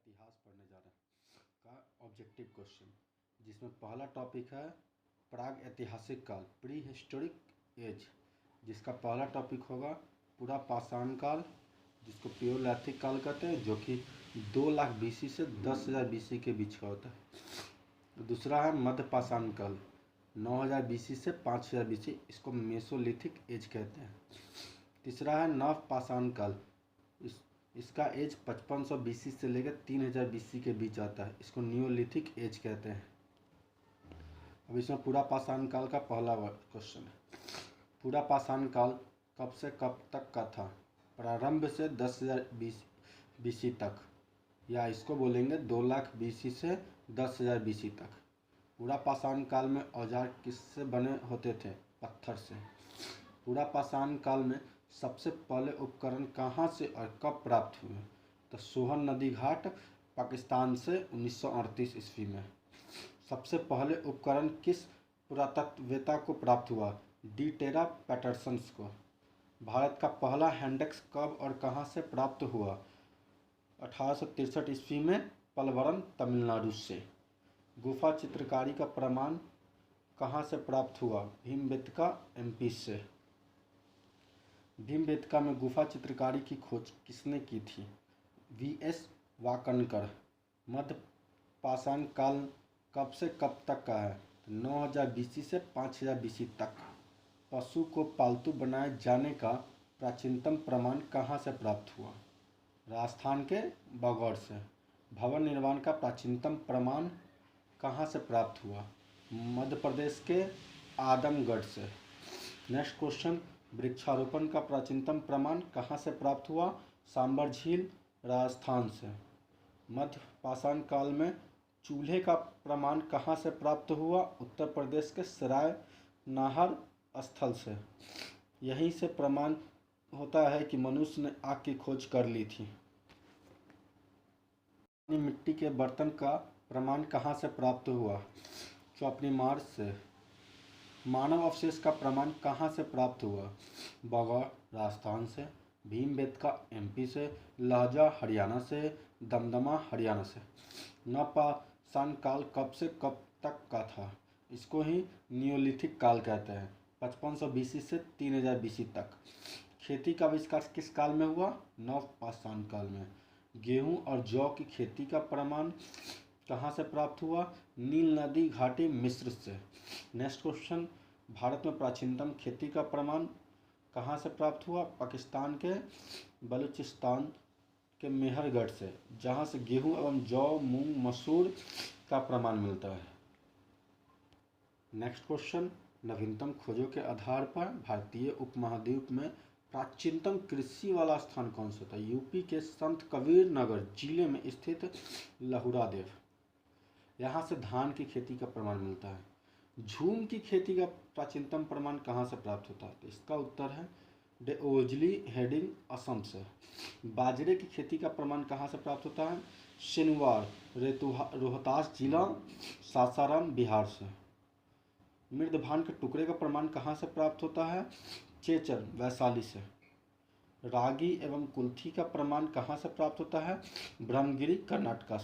इतिहास पढ़ने जा रहे हैं का ऑब्जेक्टिव क्वेश्चन, जिसमें पहला टॉपिक है प्राग ऐतिहासिक काल, प्री हिस्टोरिक एज, जिसका पहला टॉपिक होगा पूरा पाषाण काल, जिसको पियोलैथिक काल कहते हैं, जो कि 2 लाख BC से 10,000 BC के बीच का होता है। दूसरा है मध्य पाषाण काल, 9,000 BC से 5,000 BC, इसको मेसोलिथिक एज कहते हैं। तीसरा है नव पाषाण काल, इसका एज 5500 BC से लेकर 3000 BC के बीच आता है, इसको नियोलिथिक एज कहते हैं। अब इसमें पूरा पाषाण काल का पहला क्वेश्चन है, पूरा पाषाण काल कब से कब तक का था? प्रारंभ से 10,000 BC तक, या इसको बोलेंगे 2 लाख BC से 10,000 BC तक। पूरा पाषाण काल में औजार किससे बने होते थे? पत्थर से। पूरा पाषाण काल में सबसे पहले उपकरण कहाँ से और कब प्राप्त हुए? तो सोहन नदी घाट, पाकिस्तान से 1938 ईस्वी में। सबसे पहले उपकरण किस पुरातत्ववेत्ता को प्राप्त हुआ? डी टेरा पैटरसन्स को। भारत का पहला हैंडेक्स कब और कहाँ से प्राप्त हुआ? 1863 ईस्वी में, पलवरम, तमिलनाडु से। गुफा चित्रकारी का प्रमाण कहाँ से प्राप्त हुआ? भीमबेटका, MP से। भीमबेटका में गुफा चित्रकारी की खोज किसने की थी? VS वाकनकर। मध्य पाषाण काल कब से कब तक का है? 9,000 BC से 5,000 BC तक। पशु को पालतू बनाए जाने का प्राचीनतम प्रमाण कहाँ से प्राप्त हुआ? राजस्थान के बगौर से। भवन निर्माण का प्राचीनतम प्रमाण कहाँ से प्राप्त हुआ? मध्य प्रदेश के आदमगढ़ से। नेक्स्ट क्वेश्चन, वृक्षारोपण का प्राचीनतम प्रमाण कहाँ से प्राप्त हुआ? सांबर झील, राजस्थान से। मध्य पाषाण काल में चूल्हे का प्रमाण कहाँ से प्राप्त हुआ? उत्तर प्रदेश के सराय नाहर स्थल से। यहीं से प्रमाण होता है कि मनुष्य ने आग की खोज कर ली थी। मिट्टी के बर्तन का प्रमाण कहाँ से प्राप्त हुआ? चौपनी मार्ग से। मानव अवशेष का प्रमाण कहाँ से प्राप्त हुआ? बगौर, राजस्थान से। भीमबेटका, MP से। लहजा, हरियाणा से। दमदमा, हरियाणा से। नवपाषाण काल कब से कब तक का था? इसको ही नियोलिथिक काल कहते हैं, 5500 BC से 3000 BC तक। खेती का आविष्कार किस काल में हुआ? नवपाषाण काल में। गेहूं और जौ की खेती का प्रमाण कहाँ से प्राप्त हुआ? नील नदी घाटी, मिस्र से। नेक्स्ट क्वेश्चन, भारत में प्राचीनतम खेती का प्रमाण कहाँ से प्राप्त हुआ? पाकिस्तान के बलूचिस्तान के मेहरगढ़ से, जहाँ से गेहूं एवं जौ, मूंग, मसूर का प्रमाण मिलता है। नेक्स्ट क्वेश्चन, नवीनतम खोजों के आधार पर भारतीय उपमहाद्वीप में प्राचीनतम कृषि वाला स्थान कौन सा था? UP के संत कबीर नगर जिले में स्थित लहुरादेव। यहाँ से धान की खेती का प्रमाण मिलता है। झूम की खेती का प्राचीनतम प्रमाण कहाँ से प्राप्त होता है? तो इसका उत्तर है डेओजली हेडिंग, असम से। बाजरे की खेती का प्रमाण कहाँ से प्राप्त होता है? सिनवार, रोहतास जिला, सासाराम, बिहार से। मृदभान के टुकड़े का प्रमाण कहाँ से प्राप्त होता है? चेचर, वैशाली से। रागी एवं कुल्थी का प्रमाण कहाँ से प्राप्त होता है? ब्रह्मगिरी, कर्नाटक से।